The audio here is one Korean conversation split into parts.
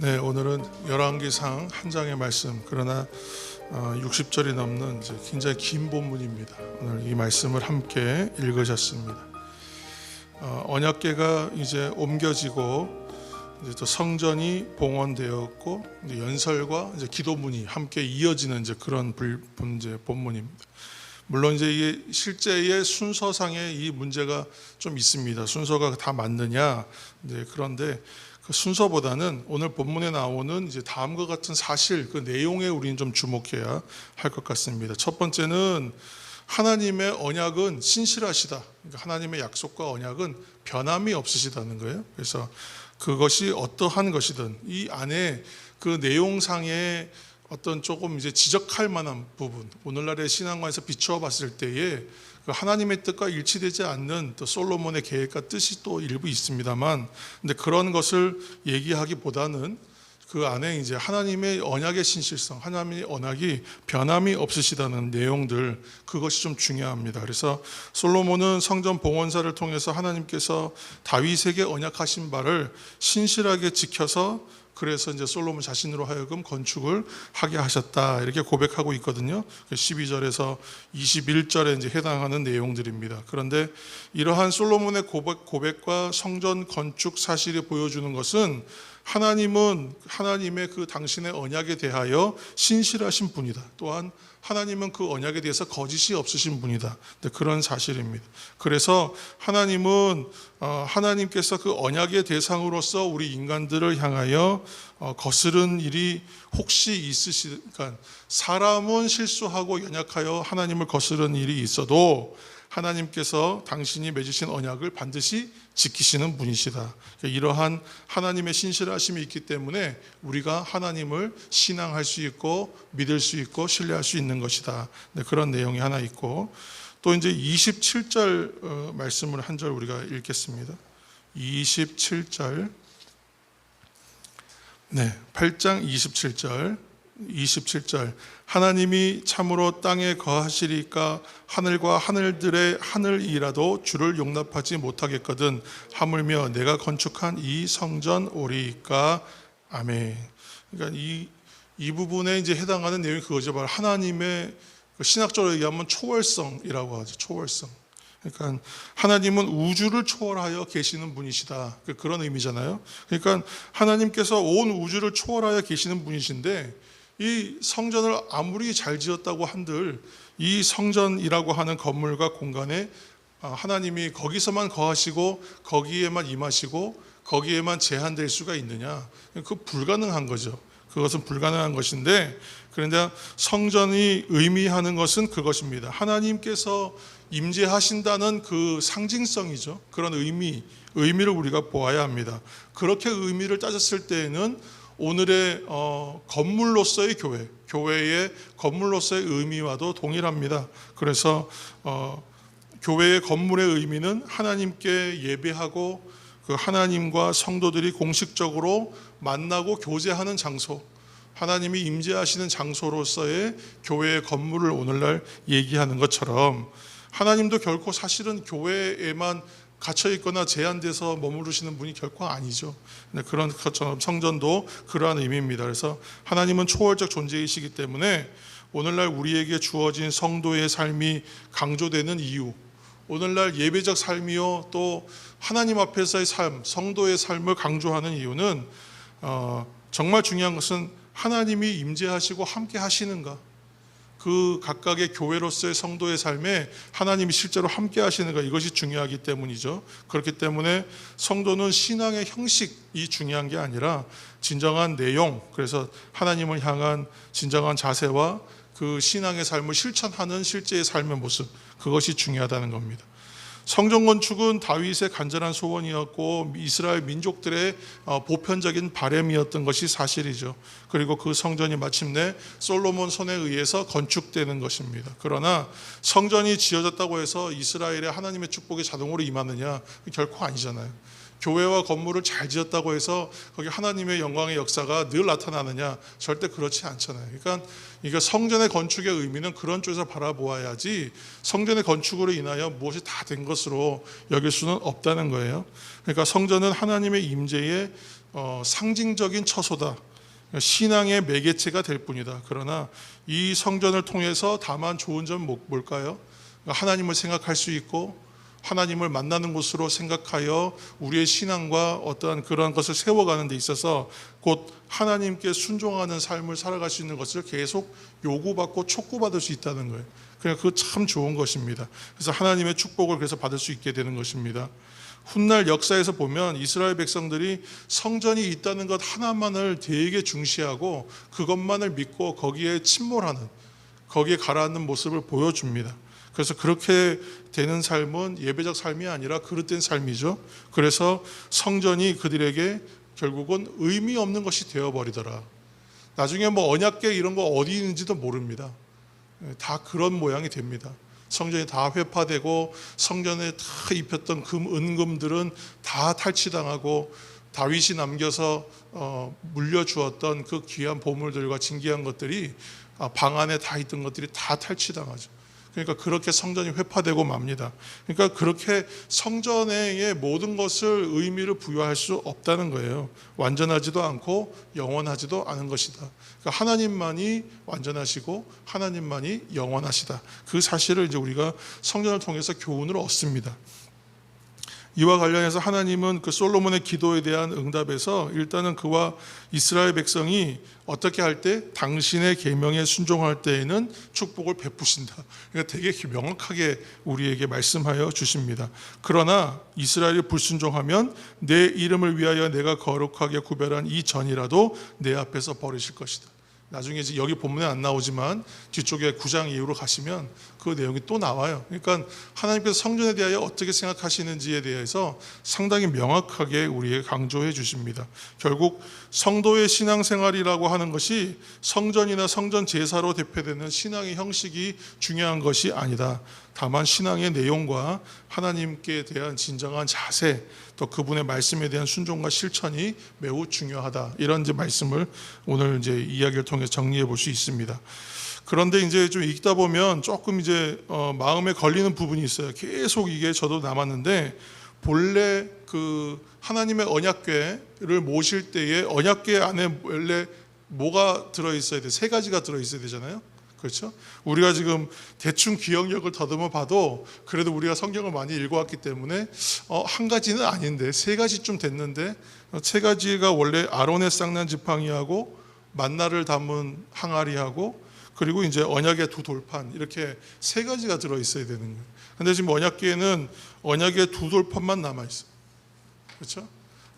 네, 오늘은 열왕기상 한 장의 말씀, 그러나 60절이 넘는 이제 굉장히 긴 본문입니다. 오늘 이 말씀을 함께 읽으셨습니다. 언약궤가 이제 옮겨지고 이제 또 성전이 봉헌되었고 이제 연설과 이제 기도문이 함께 이어지는 이제 그런 본문입니다. 물론 이제 이게 실제의 순서상의 이 문제가 좀 있습니다. 순서가 다 맞느냐? 네, 그런데 그 순서보다는 오늘 본문에 나오는 이제 다음과 같은 사실, 그 내용에 우리는 좀 주목해야 할 것 같습니다. 첫 번째는 하나님의 언약은 신실하시다. 그러니까 하나님의 약속과 언약은 변함이 없으시다는 거예요. 그래서 그것이 어떠한 것이든 이 안에 그 내용상의 어떤 조금 이제 지적할 만한 부분, 오늘날의 신앙관에서 비추어 봤을 때에 그 하나님의 뜻과 일치되지 않는 또 솔로몬의 계획과 뜻이 또 일부 있습니다만, 근데 그런 것을 얘기하기보다는 그 안에 이제 하나님의 언약의 신실성, 하나님의 언약이 변함이 없으시다는 내용들, 그것이 좀 중요합니다. 그래서 솔로몬은 성전 봉헌사를 통해서 하나님께서 다윗에게 언약하신 바를 신실하게 지켜서 그래서 이제 솔로몬 자신으로 하여금 건축을 하게 하셨다, 이렇게 고백하고 있거든요. 12절에서 21절에 이제 해당하는 내용들입니다. 그런데 이러한 솔로몬의 고백과 성전 건축 사실이 보여주는 것은 하나님은 하나님의 그 당신의 언약에 대하여 신실하신 분이다. 또한 하나님은 그 언약에 대해서 거짓이 없으신 분이다. 그런 사실입니다. 그래서 하나님은 하나님께서 그 언약의 대상으로서 우리 인간들을 향하여 거스른 일이 혹시 있으시니까, 사람은 실수하고 연약하여 하나님을 거스른 일이 있어도 하나님께서 당신이 맺으신 언약을 반드시 지키시는 분이시다. 이러한 하나님의 신실하심이 있기 때문에 우리가 하나님을 신앙할 수 있고 믿을 수 있고 신뢰할 수 있는 것이다. 그런 내용이 하나 있고, 또 이제 27절 말씀을 한 절 우리가 읽겠습니다. 27절, 네, 8장 27절. 하나님이 참으로 땅에 거하시리까 하늘과 하늘들의 하늘이라도 주를 용납하지 못하겠거든 하물며 내가 건축한 이 성전 오리이까. 아멘. 그러니까 이 부분에 이제 해당하는 내용이 그거죠. 바로 하나님의 신학적으로 얘기하면 초월성이라고 하죠. 초월성. 그러니까 하나님은 우주를 초월하여 계시는 분이시다, 그런 의미잖아요. 그러니까 하나님께서 온 우주를 초월하여 계시는 분이신데, 이 성전을 아무리 잘 지었다고 한들 이 성전이라고 하는 건물과 공간에 하나님이 거기서만 거하시고 거기에만 임하시고 거기에만 제한될 수가 있느냐? 그 불가능한 거죠. 그것은 불가능한 것인데, 그런데 성전이 의미하는 것은 그것입니다. 하나님께서 임재하신다는 그 상징성이죠. 그런 의미를 우리가 보아야 합니다. 그렇게 의미를 따졌을 때에는 오늘의 건물로서의 교회의 건물로서의 의미와도 동일합니다. 그래서 교회의 건물의 의미는 하나님께 예배하고 그 하나님과 성도들이 공식적으로 만나고 교제하는 장소, 하나님이 임재하시는 장소로서의 교회의 건물을 오늘날 얘기하는 것처럼, 하나님도 결코 사실은 교회에만 갇혀있거나 제한돼서 머무르시는 분이 결코 아니죠. 그런 것처럼 성전도 그러한 의미입니다. 그래서 하나님은 초월적 존재이시기 때문에 오늘날 우리에게 주어진 성도의 삶이 강조되는 이유, 오늘날 예배적 삶이요 또 하나님 앞에서의 삶, 성도의 삶을 강조하는 이유는 정말 중요한 것은 하나님이 임재하시고 함께 하시는가, 그 각각의 교회로서의 성도의 삶에 하나님이 실제로 함께 하시는가, 이것이 중요하기 때문이죠. 그렇기 때문에 성도는 신앙의 형식이 중요한 게 아니라 진정한 내용, 그래서 하나님을 향한 진정한 자세와 그 신앙의 삶을 실천하는 실제의 삶의 모습, 그것이 중요하다는 겁니다. 성전 건축은 다윗의 간절한 소원이었고 이스라엘 민족들의 보편적인 바람이었던 것이 사실이죠. 그리고 그 성전이 마침내 솔로몬 손에 의해서 건축되는 것입니다. 그러나 성전이 지어졌다고 해서 이스라엘의 하나님의 축복이 자동으로 임하느냐? 결코 아니잖아요. 교회와 건물을 잘 지었다고 해서 거기 하나님의 영광의 역사가 늘 나타나느냐? 절대 그렇지 않잖아요. 그러니까 이게 성전의 건축의 의미는 그런 쪽에서 바라보아야지 성전의 건축으로 인하여 무엇이 다 된 것으로 여길 수는 없다는 거예요. 그러니까 성전은 하나님의 임재의 상징적인 처소다. 신앙의 매개체가 될 뿐이다. 그러나 이 성전을 통해서 다만 좋은 점은 뭘까요? 하나님을 생각할 수 있고 하나님을 만나는 곳으로 생각하여 우리의 신앙과 어떠한 그러한 것을 세워가는 데 있어서 곧 하나님께 순종하는 삶을 살아갈 수 있는 것을 계속 요구받고 촉구받을 수 있다는 거예요. 그러니까 그거 참 좋은 것입니다. 그래서 하나님의 축복을 그래서 받을 수 있게 되는 것입니다. 훗날 역사에서 보면 이스라엘 백성들이 성전이 있다는 것 하나만을 되게 중시하고 그것만을 믿고 거기에 침몰하는, 거기에 가라앉는 모습을 보여줍니다. 그래서 그렇게 되는 삶은 예배적 삶이 아니라 그릇된 삶이죠. 그래서 성전이 그들에게 결국은 의미 없는 것이 되어버리더라. 나중에 뭐 언약궤 이런 거 어디 있는지도 모릅니다. 다 그런 모양이 됩니다. 성전이 다 회파되고 성전에 다 입혔던 은금들은 다 탈취당하고 다윗이 남겨서 물려주었던 그 귀한 보물들과 진귀한 것들이 방 안에 다 있던 것들이 다 탈취당하죠. 그러니까 그렇게 성전이 회파되고 맙니다. 그러니까 그렇게 성전의 모든 것을 의미를 부여할 수 없다는 거예요. 완전하지도 않고 영원하지도 않은 것이다. 그러니까 하나님만이 완전하시고 하나님만이 영원하시다. 그 사실을 이제 우리가 성전을 통해서 교훈을 얻습니다. 이와 관련해서 하나님은 그 솔로몬의 기도에 대한 응답에서 일단은 그와 이스라엘 백성이 어떻게 할 때 당신의 계명에 순종할 때에는 축복을 베푸신다. 그러니까 되게 명확하게 우리에게 말씀하여 주십니다. 그러나 이스라엘이 불순종하면 내 이름을 위하여 내가 거룩하게 구별한 이 전이라도 내 앞에서 버리실 것이다. 나중에 이제 여기 본문에 안 나오지만 뒤쪽에 9장 이후로 가시면 그 내용이 또 나와요. 그러니까 하나님께서 성전에 대하여 어떻게 생각하시는지에 대해서 상당히 명확하게 우리에게 강조해 주십니다. 결국 성도의 신앙생활이라고 하는 것이 성전이나 성전 제사로 대표되는 신앙의 형식이 중요한 것이 아니다. 다만 신앙의 내용과 하나님께 대한 진정한 자세, 또 그분의 말씀에 대한 순종과 실천이 매우 중요하다. 이런 이제 말씀을 오늘 이제 이야기를 통해 정리해 볼 수 있습니다. 그런데 이제 좀 읽다 보면 조금 이제 마음에 걸리는 부분이 있어요. 계속 이게 저도 남았는데 본래 그 하나님의 언약궤를 모실 때에 언약궤 안에 원래 뭐가 들어 있어야 돼? 세 가지가 들어 있어야 되잖아요. 그렇죠? 우리가 지금 대충 기억력을 더듬어 봐도 그래도 우리가 성경을 많이 읽어왔기 때문에 한 가지는 아닌데 세 가지쯤 됐는데 세 가지가 원래 아론의 쌍난 지팡이하고 만나를 담은 항아리하고 그리고 이제 언약의 두 돌판 이렇게 세 가지가 들어 있어야 되는 거예요. 근데 지금 언약궤에는 언약의 두 돌판만 남아 있어요. 그렇죠?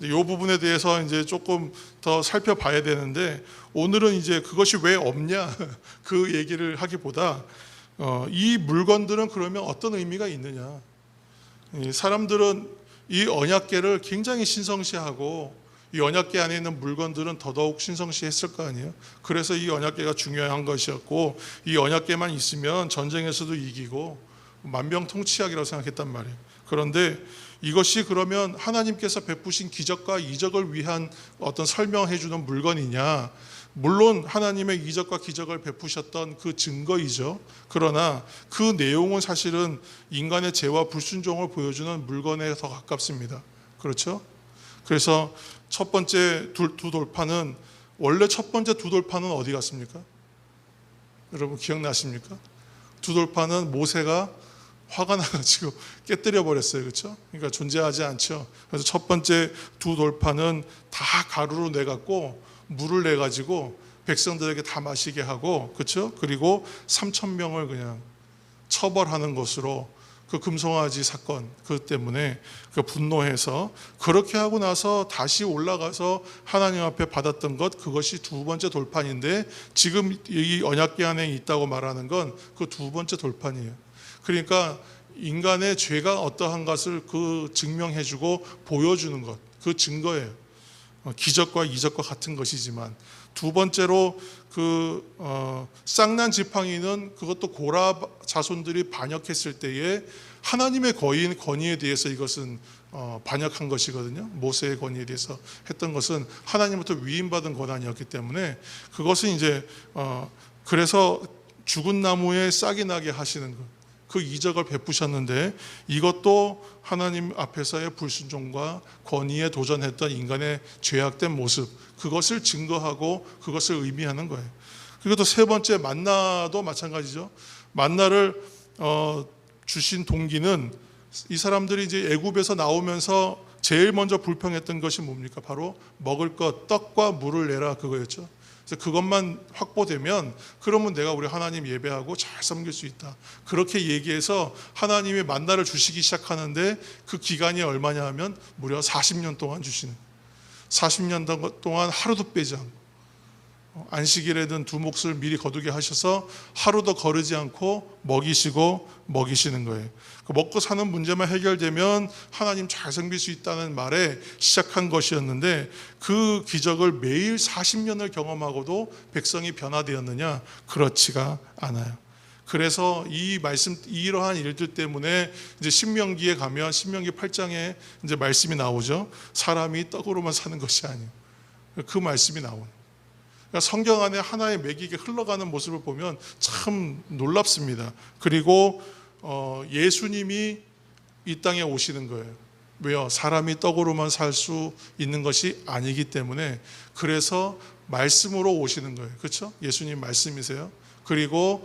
이 부분에 대해서 이제 조금 더 살펴봐야 되는데 오늘은 이제 그것이 왜 없냐 그 얘기를 하기보다 이 물건들은 그러면 어떤 의미가 있느냐. 사람들은 이 언약궤를 굉장히 신성시하고 이 언약궤 안에 있는 물건들은 더더욱 신성시했을 거 아니에요. 그래서 이 언약궤가 중요한 것이었고 이 언약궤만 있으면 전쟁에서도 이기고 만병통치약이라고 생각했단 말이에요. 그런데 이것이 그러면 하나님께서 베푸신 기적과 이적을 위한 어떤 설명해 주는 물건이냐? 물론 하나님의 이적과 기적을 베푸셨던 그 증거이죠. 그러나 그 내용은 사실은 인간의 죄와 불순종을 보여주는 물건에 더 가깝습니다. 그렇죠? 그래서 첫 번째 두 돌판은 원래 첫 번째 두 돌판은 어디 갔습니까? 여러분 기억나십니까? 두 돌판은 모세가 화가 나가지고 깨뜨려 버렸어요. 그렇죠? 그러니까 존재하지 않죠. 그래서 첫 번째 두 돌판은 다 가루로 내갖고 물을 내가지고 백성들에게 다 마시게 하고, 그렇죠? 그리고 3,000명을 그냥 처벌하는 것으로 그 금송아지 사건 그 때문에 그 분노해서 그렇게 하고 나서 다시 올라가서 하나님 앞에 받았던 것, 그것이 두 번째 돌판인데 지금 이 언약궤 안에 있다고 말하는 건 그 두 번째 돌판이에요. 그러니까 인간의 죄가 어떠한 것을 그 증명해주고 보여주는 것, 그 증거예요. 기적과 이적과 같은 것이지만, 두 번째로 쌍난 지팡이는 그것도 고라 자손들이 반역했을 때에 하나님의 권위에 대해서 이것은 반역한 것이거든요. 모세의 권위에 대해서 했던 것은 하나님부터 위임받은 권한이었기 때문에 그것은 이제 그래서 죽은 나무에 싹이 나게 하시는 것, 그 이적을 베푸셨는데, 이것도 하나님 앞에서의 불순종과 권위에 도전했던 인간의 죄악된 모습, 그것을 증거하고 그것을 의미하는 거예요. 그리고 또 세 번째, 만나도 마찬가지죠. 만나를 주신 동기는 이 사람들이 이제 애굽에서 나오면서 제일 먼저 불평했던 것이 뭡니까? 바로 먹을 것, 떡과 물을 내라, 그거였죠. 그래서 그것만 확보되면 그러면 내가 우리 하나님 예배하고 잘 섬길 수 있다, 그렇게 얘기해서 하나님이 만나를 주시기 시작하는데, 그 기간이 얼마냐 하면 무려 40년 동안 주시는, 40년 동안 하루도 빼지 않고, 안식일에는 두 몫을 미리 거두게 하셔서 하루도 거르지 않고 먹이시는 거예요. 먹고 사는 문제만 해결되면 하나님 잘 섬길 수 있다는 말에 시작한 것이었는데, 그 기적을 매일 40년을 경험하고도 백성이 변화되었느냐? 그렇지가 않아요. 그래서 이 말씀, 이러한 일들 때문에 이제 신명기에 가면 신명기 8장에 이제 말씀이 나오죠. 사람이 떡으로만 사는 것이 아니에요. 그 말씀이 나오는. 성경 안에 하나의 맥이 흘러가는 모습을 보면 참 놀랍습니다. 그리고 예수님이 이 땅에 오시는 거예요. 왜요? 사람이 떡으로만 살 수 있는 것이 아니기 때문에, 그래서 말씀으로 오시는 거예요. 그렇죠? 예수님 말씀이세요. 그리고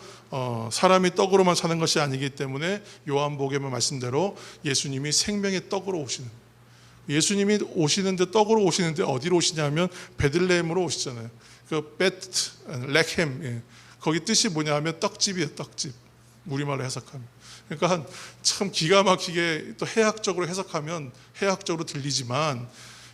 사람이 떡으로만 사는 것이 아니기 때문에 요한복음의 말씀대로 예수님이 생명의 떡으로 오시는 거예요. 예수님이 오시는데, 떡으로 오시는데 어디로 오시냐면 베들레헴으로 오시잖아요. 그 베트 레헴, 거기 뜻이 뭐냐 하면 떡집이에요. 떡집, 우리말로 해석하면. 그러니까 참 기가 막히게 또 해학적으로 해석하면 해학적으로 들리지만,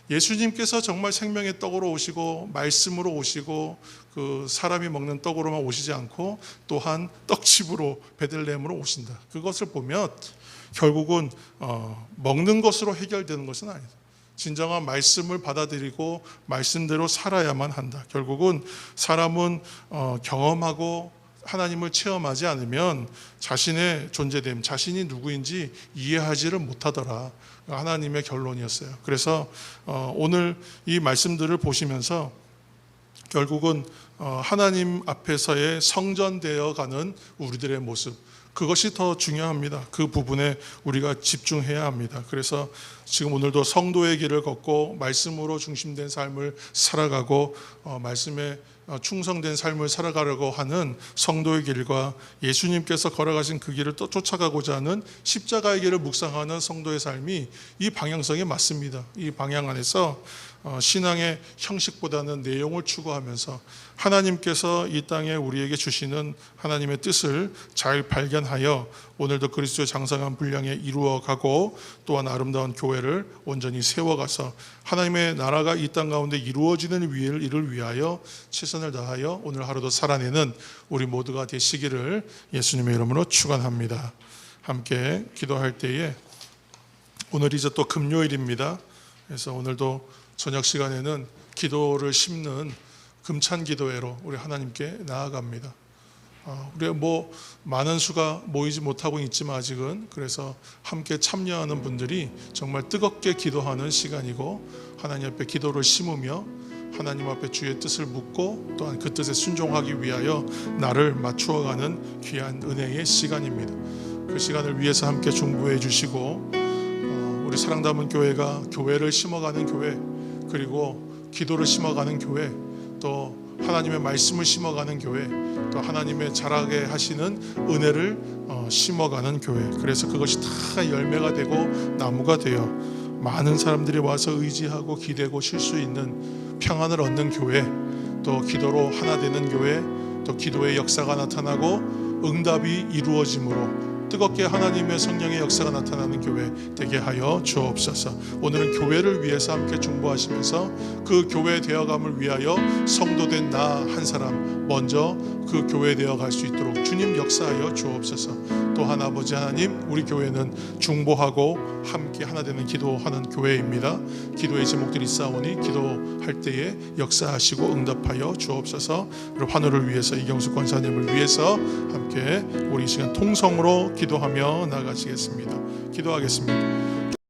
예수님께서 정말 생명의 떡으로 오시고 말씀으로 오시고 그 사람이 먹는 떡으로만 오시지 않고 또한 떡집으로 베들레헴으로 오신다. 그것을 보면 결국은 먹는 것으로 해결되는 것은 아니다. 진정한 말씀을 받아들이고 말씀대로 살아야만 한다. 결국은 사람은 경험하고 하나님을 체험하지 않으면 자신의 존재됨, 자신이 누구인지 이해하지를 못하더라. 하나님의 결론이었어요. 그래서 오늘 이 말씀들을 보시면서 결국은 하나님 앞에서의 성전되어 가는 우리들의 모습, 그것이 더 중요합니다. 그 부분에 우리가 집중해야 합니다. 그래서 지금 오늘도 성도의 길을 걷고 말씀으로 중심된 삶을 살아가고 말씀에 충성된 삶을 살아가려고 하는 성도의 길과 예수님께서 걸어가신 그 길을 또 쫓아가고자 하는 십자가의 길을 묵상하는 성도의 삶이 이 방향성에 맞습니다. 이 방향 안에서 신앙의 형식보다는 내용을 추구하면서 하나님께서 이 땅에 우리에게 주시는 하나님의 뜻을 잘 발견하여 오늘도 그리스도의 장성한 분량에 이루어가고, 또한 아름다운 교회를 온전히 세워가서 하나님의 나라가 이 땅 가운데 이루어지는 일을 위하여 최선을 다하여 오늘 하루도 살아내는 우리 모두가 되시기를 예수님의 이름으로 축원합니다. 함께 기도할 때에, 오늘이 이제 또 금요일입니다. 그래서 오늘도 저녁 시간에는 기도를 심는 금찬 기도회로 우리 하나님께 나아갑니다. 우리가 많은 수가 모이지 못하고 있지만 아직은, 그래서 함께 참여하는 분들이 정말 뜨겁게 기도하는 시간이고, 하나님 앞에 기도를 심으며 하나님 앞에 주의 뜻을 묻고 또한 그 뜻에 순종하기 위하여 나를 맞추어가는 귀한 은혜의 시간입니다. 그 시간을 위해서 함께 중보해 주시고, 우리 사랑담은 교회가 교회를 심어가는 교회, 그리고 기도를 심어가는 교회, 또 하나님의 말씀을 심어가는 교회, 또 하나님의 자라게 하시는 은혜를 심어가는 교회, 그래서 그것이 다 열매가 되고 나무가 되어 많은 사람들이 와서 의지하고 기대고 쉴 수 있는 평안을 얻는 교회, 또 기도로 하나 되는 교회, 또 기도의 역사가 나타나고 응답이 이루어짐으로 뜨겁게 하나님의 성령의 역사가 나타나는 교회 되게 하여 주옵소서. 오늘은 교회를 위해서 함께 중보하시면서 그 교회 되어감을 위하여 성도된 나 한 사람 먼저 그 교회 되어갈 수 있도록 주님 역사하여 주옵소서. 또한 아버지 하나님, 우리 교회는 중보하고 함께 하나 되는 기도하는 교회입니다. 기도의 제목들이 있사오니 기도할 때에 역사하시고 응답하여 주옵소서. 그리고 환우를 위해서, 이경수 권사님을 위해서 함께 우리 이 시간 통성으로 기도하며 나가시겠습니다. 기도하겠습니다.